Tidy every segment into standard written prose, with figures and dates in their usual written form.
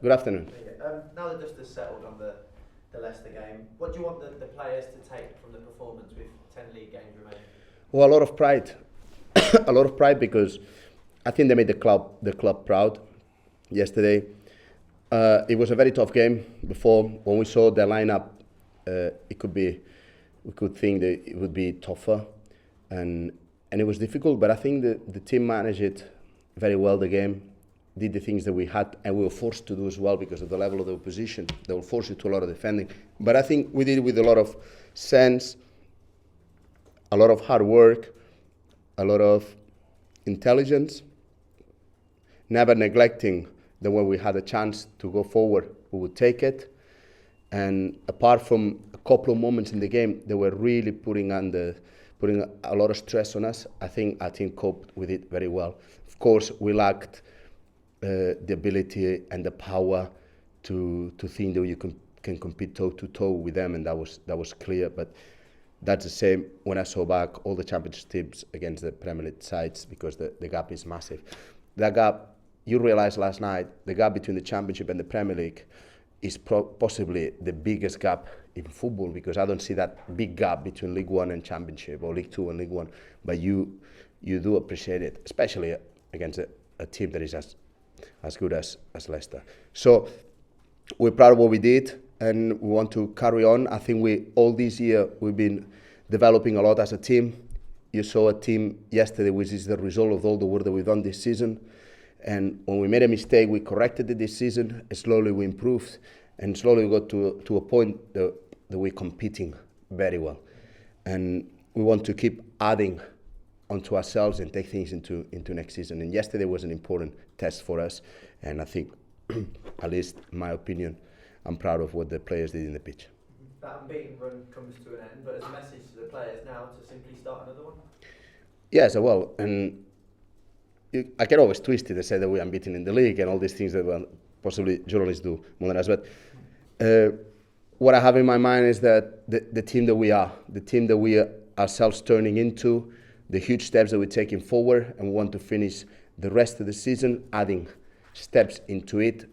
Good afternoon. Now the dust has settled on the Leicester game, what do you want the players to take from the performance with 10 league games remaining? Well, a lot of pride. A lot of pride because I think they made the club proud yesterday. It was a very tough game before. When we saw the lineup, we could think that it would be tougher, and it was difficult. But I think the team managed it very well. The game did the things that we had, and we were forced to do as well because of the level of the opposition. They will force you to a lot of defending. But I think we did it with a lot of sense, a lot of hard work, a lot of intelligence, never neglecting that when we had a chance to go forward, we would take it. And apart from a couple of moments in the game, they were really putting a lot of stress on us. I think our team coped with it very well. Of course, we lacked the ability and the power to think that you can compete toe to toe with them, and that was clear. But that's the same when I saw back all the championship teams against the Premier League sides, because the gap is massive. That gap, you realised last night, the gap between the Championship and the Premier League is possibly the biggest gap in football, because I don't see that big gap between League One and Championship, or League Two and League One. But you do appreciate it, especially against a team that is as good as Leicester. So we're proud of what we did, and we want to carry on. I think all this year we've been developing a lot as a team. You saw a team yesterday, which is the result of all the work that we've done this season. And when we made a mistake, we corrected it this season. Slowly we improved, and slowly we got to a point that we're competing very well. And we want to keep adding onto ourselves and take things into next season. And yesterday was an important test for us, and I think, at least in my opinion, I'm proud of what the players did in the pitch. That unbeaten run comes to an end, but as a message to the players now to simply start another one? Yes, well, and I can always twist it and say that we're unbeaten in the league and all these things that possibly journalists do more than us. But what I have in my mind is that the team that we are, the team that we are ourselves turning into, the huge steps that we're taking forward, and we want to finish the rest of the season adding steps into it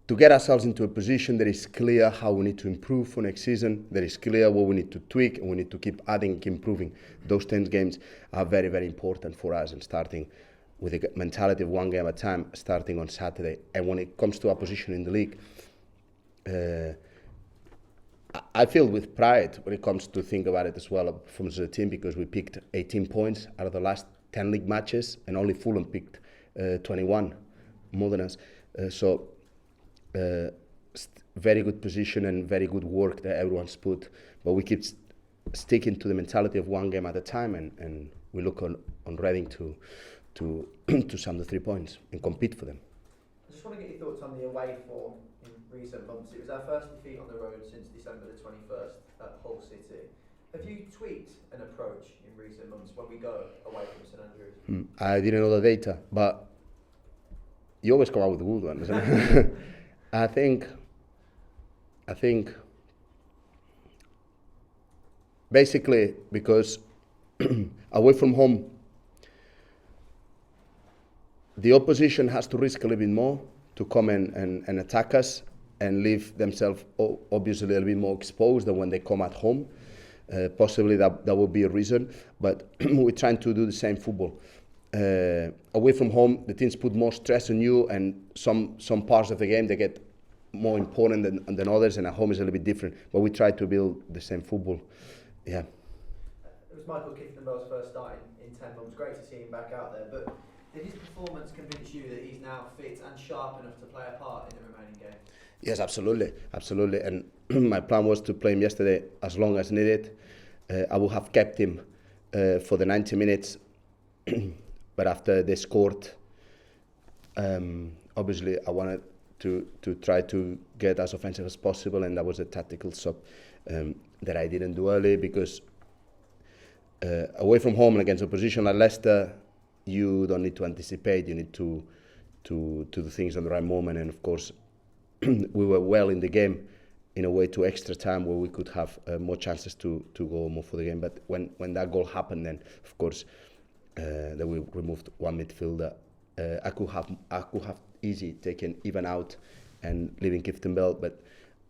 to get ourselves into a position that is clear how we need to improve for next season, that is clear what we need to tweak, and we need to keep adding, keep improving. Those 10 games are very, very important for us, and starting with a mentality of one game at a time, starting on Saturday. And when it comes to our position in the league, I feel with pride when it comes to think about it as well, performance of the team, because we picked 18 points out of the last 10 league matches, and only Fulham picked 21, more than us. Very good position and very good work that everyone's put, but we keep sticking to the mentality of one game at a time, and we look on Reading to sum the 3 points and compete for them. I just want to get your thoughts on the away form in recent months. It was our first defeat on the road since December the 21st at Hull City. Have you tweaked an approach in recent months when we go away from St Andrews? I didn't know the data, but you always come out with the good ones, isn't it? I think basically because away from home, the opposition has to risk a little bit more to come and attack us and leave themselves obviously a little bit more exposed than when they come at home. Possibly that will be a reason, but we're trying to do the same football. Away from home, the teams put more stress on you, and some parts of the game they get more important than others, and at home is a little bit different. But we try to build the same football. Yeah. It was Michael Kiffenbell's first start in 10 months. Great to see him back out there. But did his performance convince you that he's now fit and sharp enough to play a part in the remaining game? Yes, absolutely. And my plan was to play him yesterday as long as needed. I would have kept him for the 90 minutes. But after they scored, obviously I wanted to try to get as offensive as possible, and that was a tactical sub that I didn't do early, because away from home and against opposition like Leicester, you don't need to anticipate. You need to do things on the right moment. And of course, we were well in the game in a way to extra time where we could have more chances to go more for the game. But when that goal happened, then of course that we removed one midfielder. I could have easy taking Ivan out and leaving Clifton Bell, but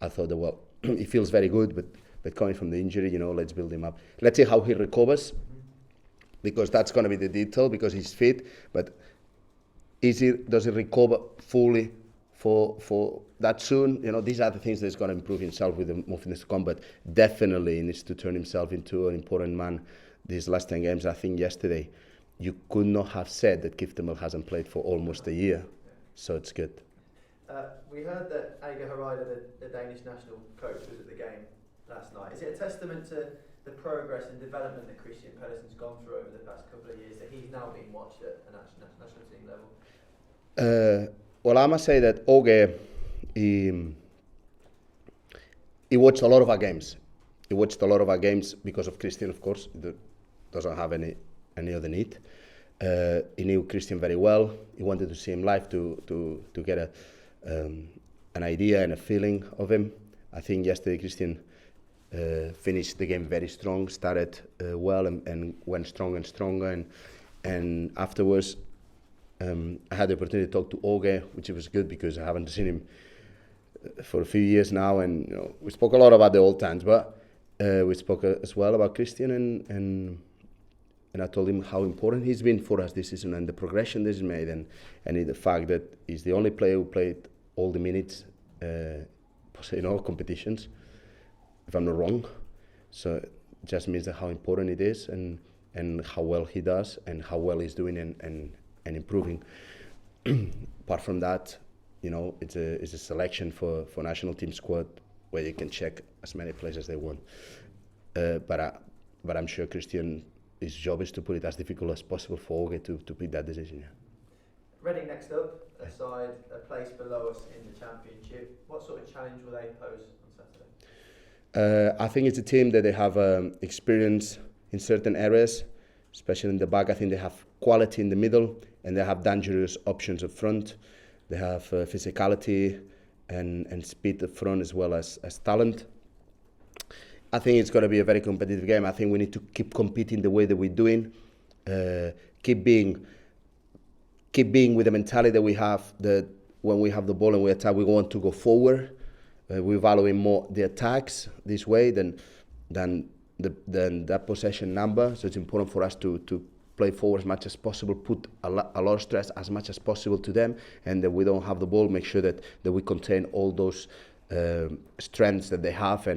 I thought that, well, he feels very good, but coming from the injury, let's build him up. Let's see how he recovers, because that's going to be the detail, because he's fit, but does he recover fully for that soon? These are the things that's going to improve himself with the movements to come, but definitely he needs to turn himself into an important man these last 10 games. I think yesterday you could not have said that Kiftemel hasn't played for almost a year, so it's good. We heard that Ege Hareide, the Danish national coach, was at the game last night. Is it a testament to the progress and development that Christian Pedersen's gone through over the past couple of years that he's now being watched at a national team level? Well, I must say that Oge, he watched a lot of our games. He watched a lot of our games because of Christian, of course. He doesn't have any other need. He knew Christian very well. He wanted to see him live to get an idea and a feeling of him. I think yesterday Christian finished the game very strong, started well and went stronger and stronger. And afterwards, I had the opportunity to talk to Oge, which was good because I haven't seen him for a few years now. And we spoke a lot about the old times, but we spoke as well about Christian, and I told him how important he's been for us this season and the progression that he's made, and the fact that he's the only player who played all the minutes in all competitions, if I'm not wrong. So it just means that how important it is and how well he does and how well he's doing and improving. Apart from that, it's a selection for national team squad where you can check as many players as they want. But I'm sure Christian, his job is to put it as difficult as possible for Oge to pick that decision. Yeah. Reading next up, a side a place below us in the championship. What sort of challenge will they pose on Saturday? I think it's a team that they have experience in certain areas, especially in the back. I think they have quality in the middle, and they have dangerous options up front. They have physicality and speed up front, as well as talent. I think it's going to be a very competitive game. I think we need to keep competing the way that we're doing, keep being with the mentality that we have, that when we have the ball and we attack, we want to go forward. We're valuing more the attacks this way than that possession number. So it's important for us to play forward as much as possible, put a lot of stress as much as possible to them, and that we don't have the ball, make sure that we contain all those strengths that they have,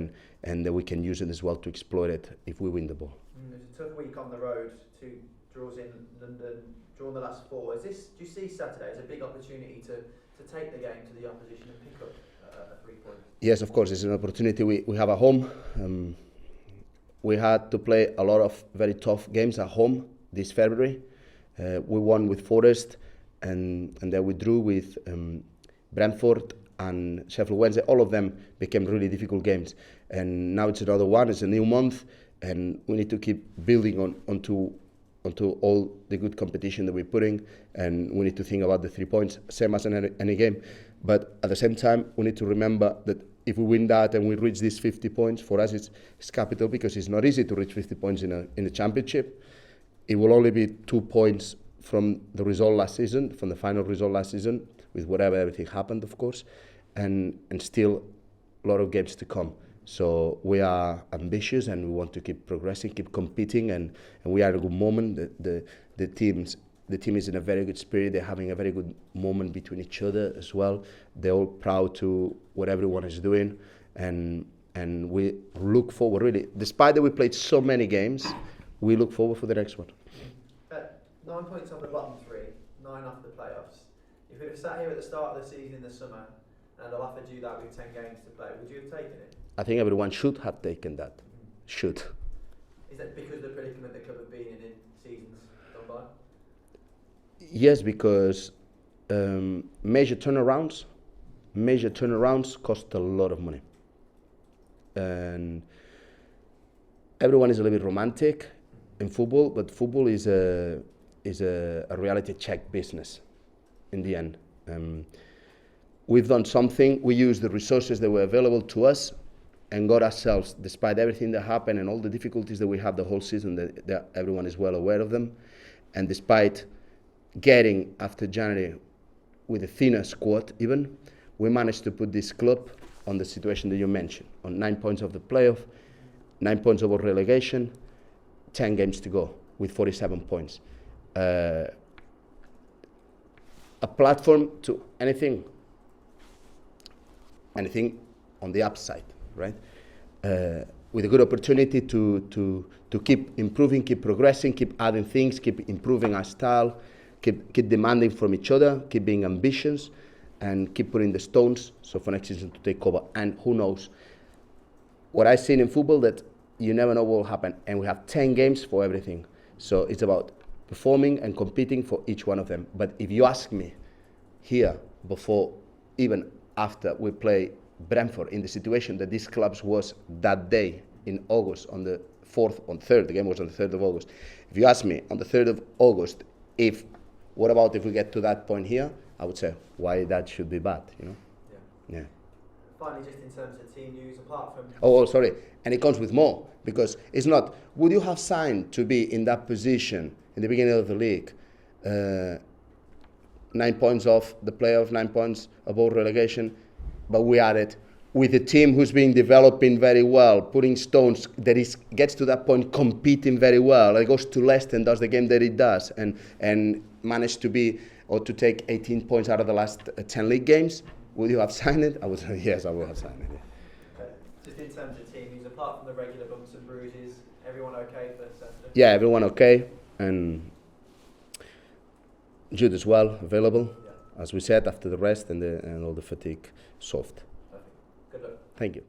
and that we can use it as well to exploit it if we win the ball. It's a tough week on the road, 2 draws in London, drawn the last 4. Do you see Saturday as a big opportunity to take the game to the opposition and pick up a 3 point? Yes, of course, it's an opportunity we have at home. We had to play a lot of very tough games at home this February. We won with Forest, and then we drew with Brentford and Sheffield Wednesday. All of them became really difficult games, and now it's another one. It's a new month, and we need to keep building onto all the good competition that we're putting, and we need to think about the 3 points, same as in any game. But at the same time, we need to remember that if we win that and we reach these 50 points, for us it's capital, because it's not easy to reach 50 points in a championship. It will only be 2 points from the result last season, from the final result last season, with whatever everything happened, of course, and still a lot of games to come. So we are ambitious and we want to keep progressing, keep competing, and we are at a good moment. The team is in a very good spirit. They're having a very good moment between each other as well. They're all proud to what everyone is doing, and we look forward, really. Despite that we played so many games, we look forward for the next one. 9 points off the bottom 3, 9 off the playoffs. If you'd have sat here at the start of the season in the summer and I'd offered you that with 10 games to play, would you have taken it? I think everyone should have taken that. Should. Is that because of the predicament the club have been in seasons gone by? Yes, because major turnarounds cost a lot of money, and everyone is a little bit romantic in football, but football is a reality check business in the end. We've done something. We used the resources that were available to us and got ourselves, despite everything that happened and all the difficulties that we have the whole season, that everyone is well aware of them, and despite getting, after January, with a thinner squad even, we managed to put this club on the situation that you mentioned, on 9 points of the playoff, 9 points over relegation, 10 games to go with 47 points. A platform to anything on the upside, right? With a good opportunity to keep improving, keep progressing, keep adding things, keep improving our style, keep demanding from each other, keep being ambitious, and keep putting the stones so for next season to take over. And who knows? What I've seen in football, that you never know what will happen. And we have 10 games for everything. So it's about performing and competing for each one of them. But if you ask me here, before, even after we play Brentford, in the situation that these clubs was that day in August, on the 3rd, the game was on the 3rd of August. If you ask me on the 3rd of August, what about if we get to that point here, I would say, why that should be bad, you know? Yeah. Finally, just in terms of team news, apart from... Oh, sorry. And it comes with more, because it's not, would you have signed to be in that position in the beginning of the league, 9 points off the playoff, 9 points above relegation, but we added with a team who's been developing very well, putting stones, that gets to that point competing very well. It goes to Leicester and does the game that it does, and managed to be, or to take 18 points out of the last 10 league games. Would you have signed it? I would say yes, I would have signed it. Yeah. Okay. Just in terms of team news, apart from the regular bumps and bruises, everyone okay for Saturday? Yeah, everyone okay, and Jude as well, available, as we said, after the rest and all the fatigue solved. Perfect. Good luck. Thank you.